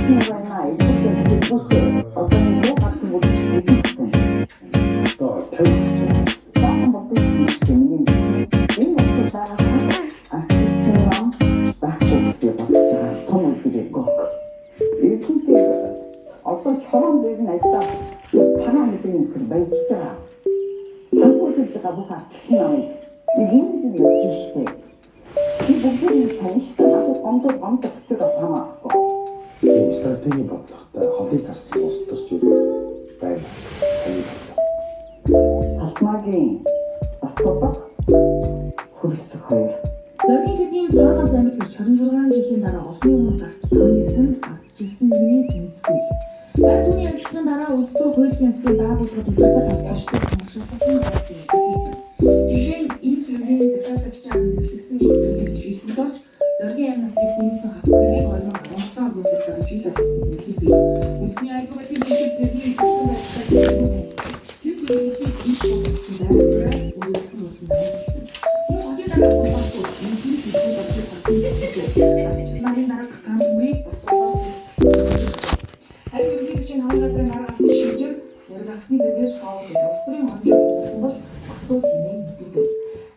친구가 일부터 시작부터 어떤 거 같은 것도 즐겼음. 또 배우죠. 다른 것도 즐기는 이 목표 따라서 아티스트랑 막고 박자가 돈을 들이고 일품 때 어떤 결혼되고 나서 사람이 되는 그 말 진짜 바꿔줄지가 뭐가 아티스트랑 이민들이 열지시대 이 목표를 다니시더라고 엄청 그때가 담았고 Тийм стратегийн бодлоготой холыг харсан улс төрчид байна. Таны бодлого. Асмагийн Батболдог хөрс хоёр. Зоргийн хэдийн цоргон замд гэрч 26 жилийн дараа олон өмнө гарч коммунистэн ардчилсан нийгмийн үндэслэл. Гай түүний ярилцлагын дараа улс төр хуулийн ялтын байгууллагад удаатай холбоотой хамшигдсан байсан хэлсэн. Жишээ нь энэ хэвлэлийн захиалагч амжилтсан эсрэг хэлж болж Зоргийн аймагаас ирсэн хацлагыг 2017 онд үзүүлсэн жил болсон зүйлийг бий. Үндэсний айлгуудын төлөвлөлтийн эсрэг байдлыг тэр төлөвлөлтийг хийсэн дээрээ үйлчлэн үзсэн байсан. Энэ хогийн дараас багтуу энэ төлөвлөлтийг багтуулах ардчилсан дараа кампуйг бодлогоос харин үйлчлэгчийн хамгийн газрын маргасан шийдвэр зэрэг аксны бэргээс шоу гэж устрын хонжоос бол багтуул хэмээн мэддэг.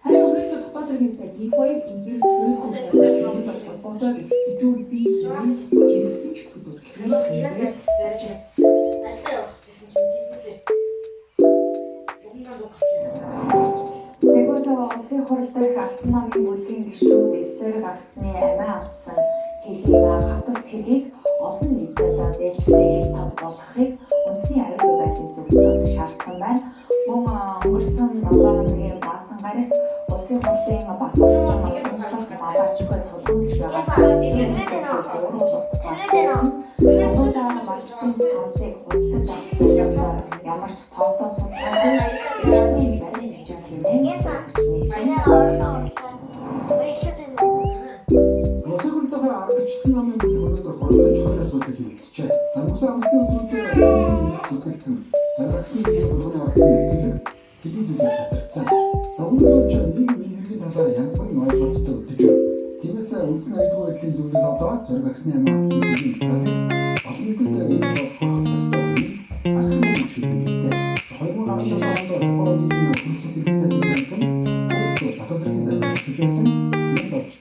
Харин өөрөөсөө дотоод иргэн сайд энэ хоёр ингээр төлөвлөсөн сайдаас холбоотой сэжүүл бий жиргсэн ч хөдөлгөөн Дашгаа явах гэсэн чинь бизнесээр Тэгвэл улсын хурал дэх ардсан намын бүлгийн гишүүд эсцэрэг аксны амиа алдсан хэдийг хатас хэдийг олон нийтэд дээлцтэй ил тод болгохыг үндэсний аюулгүй байдлын зөвлөлөөс шаардсан байна. Мөн өнгөрсөн 7 хоногийн баасан гарагт улсын хурлын баталсан уламжлалт малаачгүй тулгуурлаж байгаа Сонгуулийн малчтын саналыг худалдаж авсан ямар ч тоотоо судалгаагүй эцсийн байдлыг бичиж хэмээн Улсын хурлын ардчилсан намын бүлэг өнөөдөр хоригдож хоёр асуудлыг хэлэлцжээ. Замгсан амралтын өдрүүдэд зөвлөлтөн зарагсны бүлгийн оролцсон ихтгэл хэдийн зүйлээр засагдсан. Замгсан сууч нийгмийн хэргийн талаар янз бүрийн ойлголттой үлдэж байна. Тиймээс үндэсний аюулгүй байдлын зөвлөл одоо зарагсны амиа алдсан бүлгийн талыг олон нийтэд ойлгох ёстой. Арсан шийдвэртэй 2017 онд тухайн нийгмийн хөрсөг иргэн сайдын танхим баталгааны сайдаар төлөвлөсөн нэг болж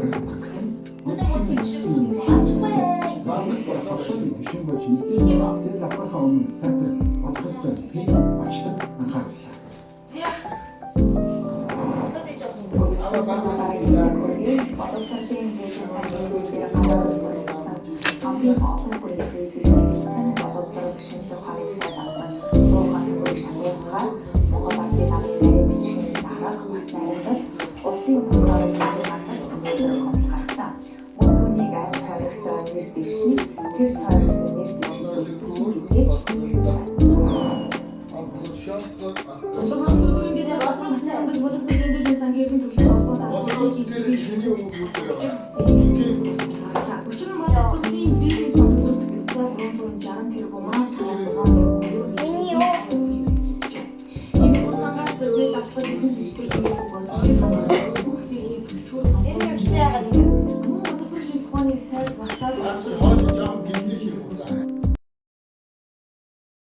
байсах гэсэн. Надад мод юм шиг юм байна. Заавал хавшин гişin болж нэгдэл зээл авахаа өмнө сайтар бодох ёстой тийг очдог анхаарлаа. Зя. Надад жоох юм. боловсролын зээлийн сангийн зээлээр гараад зориулсан хамгийн олон бүрийн зээлүүдийг илсэн боловсрол шинжлэх ухааны сайд асан 100 төгрөг шалгуулахаар Монгол Ардын намын нарийн бичгийн дараах найрамдал улсын прокурорын газар өнөөдөр хомлгорлоо. Мөн түүнийг аль тойрогтой нэр дэвшин тэр тойрогтой нэр дэвшин өрсөлдөн гэдгийг хэлсэн байна. Улаанбаатарын дэд болсон хацаанд боловсролын зээлийн сангийн төлөвлөлт холбоотой асуудлыг хийх